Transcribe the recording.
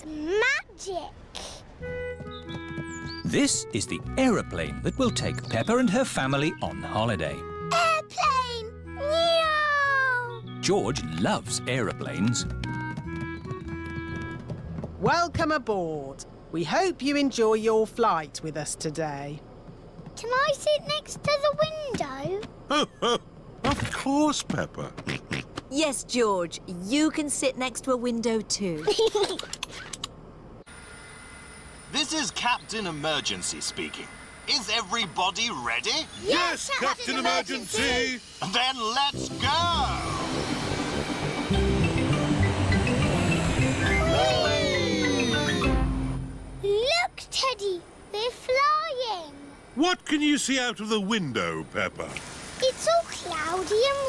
It's magic. This is the aeroplane that will take Peppa and her family on holiday. Airplane! Meow! George loves aeroplanes. Welcome aboard. We hope you enjoy your flight with us today. Can I sit next to the window? Of course, Peppa. Yes, George, you can sit next to a window too. This is Captain Emergency speaking. Is everybody ready? Yes, Captain Emergency! Then let's go! Look, Teddy, we're flying. What can you see out of the window, Peppa? It's all cloudy and